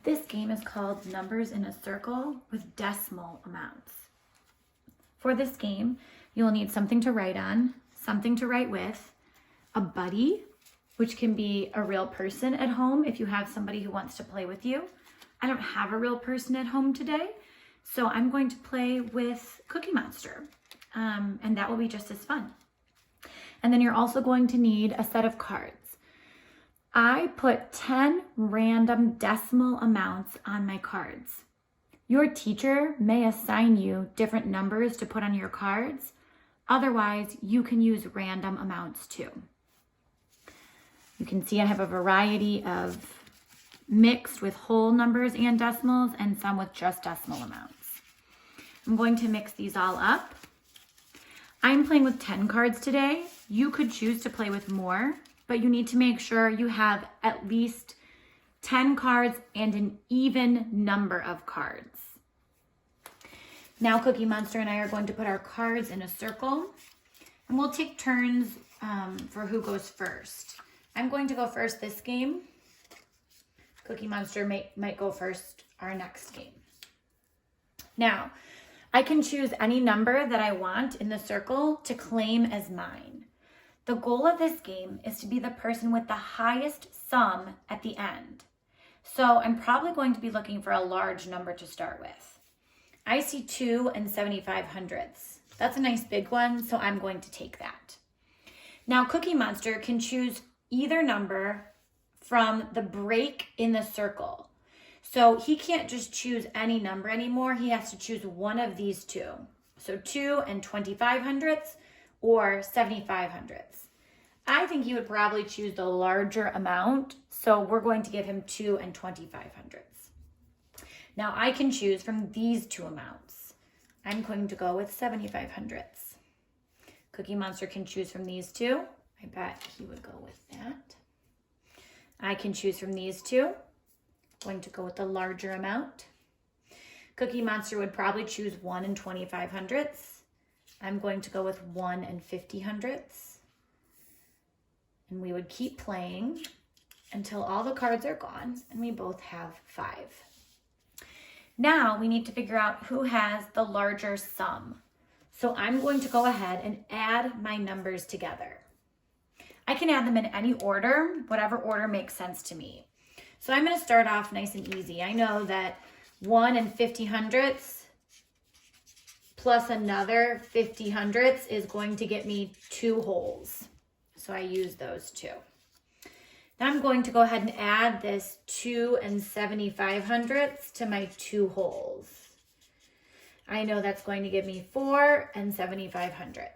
This game is called Numbers in a Circle with Decimal Amounts. For this game, you'll need something to write on, something to write with, a buddy, which can be a real person at home if you have somebody who wants to play with you. I don't have a real person at home today, so I'm going to play with Cookie Monster, and that will be just as fun. And then you're also going to need a set of cards. I put 10 random decimal amounts on my cards. Your teacher may assign you different numbers to put on your cards. Otherwise, you can use random amounts too. You can see I have a variety of mixed with whole numbers and decimals and some with just decimal amounts. I'm going to mix these all up. I'm playing with 10 cards today. You could choose to play with more, but you need to make sure you have at least 10 cards and an even number of cards. Now Cookie Monster and I are going to put our cards in a circle, and we'll take turns for who goes first. I'm going to go first this game. Cookie Monster might go first our next game. Now, I can choose any number that I want in the circle to claim as mine. The goal of this game is to be the person with the highest sum at the end. So I'm probably going to be looking for a large number to start with. I see 2 75/100. That's a nice big one, so I'm going to take that. Now Cookie Monster can choose either number from the break in the circle. So he can't just choose any number anymore. He has to choose one of these two. So 2 25/100 or 75/100. I think he would probably choose the larger amount, so we're going to give him 2 25/100. Now I can choose from these two amounts. I'm going to go with 75/100. Cookie Monster can choose from these two. I bet he would go with that. I can choose from these two. Going to go with the larger amount. Cookie Monster would probably choose 1 25/100. I'm going to go with 1 50/100. And we would keep playing until all the cards are gone and we both have 5. Now we need to figure out who has the larger sum. So I'm going to go ahead and add my numbers together. I can add them in any order, whatever order makes sense to me. So I'm going to start off nice and easy. I know that 1 50/100 plus another 50/100 is going to get me 2 wholes. So I use those 2. Now I'm going to go ahead and add this 2 75/100 to my 2 wholes. I know that's going to give me 4 75/100.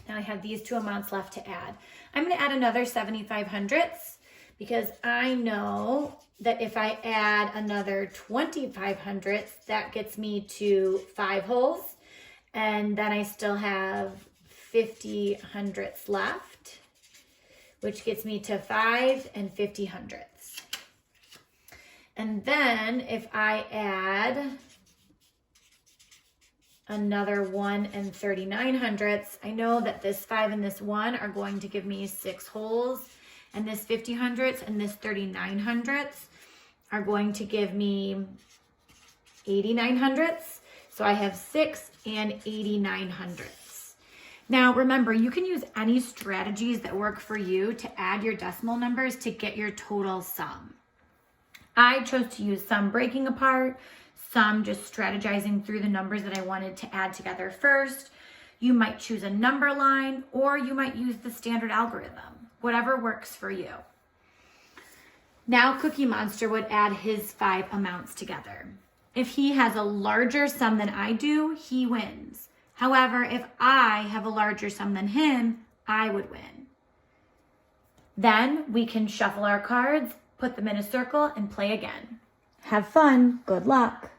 Now I have these 2 amounts left to add. I'm going to add another 75/100 because I know that if I add another 25/100, that gets me to 5 wholes. And then I still have 50/100 left, which gets me to 5 50/100. And then if I add another 1 39/100, I know that this 5 and this 1 are going to give me 6 wholes, and this 50/100 and this 39/100 are going to give me 89/100. So I have 6 89/100. Now remember, you can use any strategies that work for you to add your decimal numbers to get your total sum. I chose to use some breaking apart, some just strategizing through the numbers that I wanted to add together first. You might choose a number line, or you might use the standard algorithm, whatever works for you. Now Cookie Monster would add his 5 amounts together. If he has a larger sum than I do, he wins. However, if I have a larger sum than him, I would win. Then we can shuffle our cards, put them in a circle, and play again. Have fun. Good luck.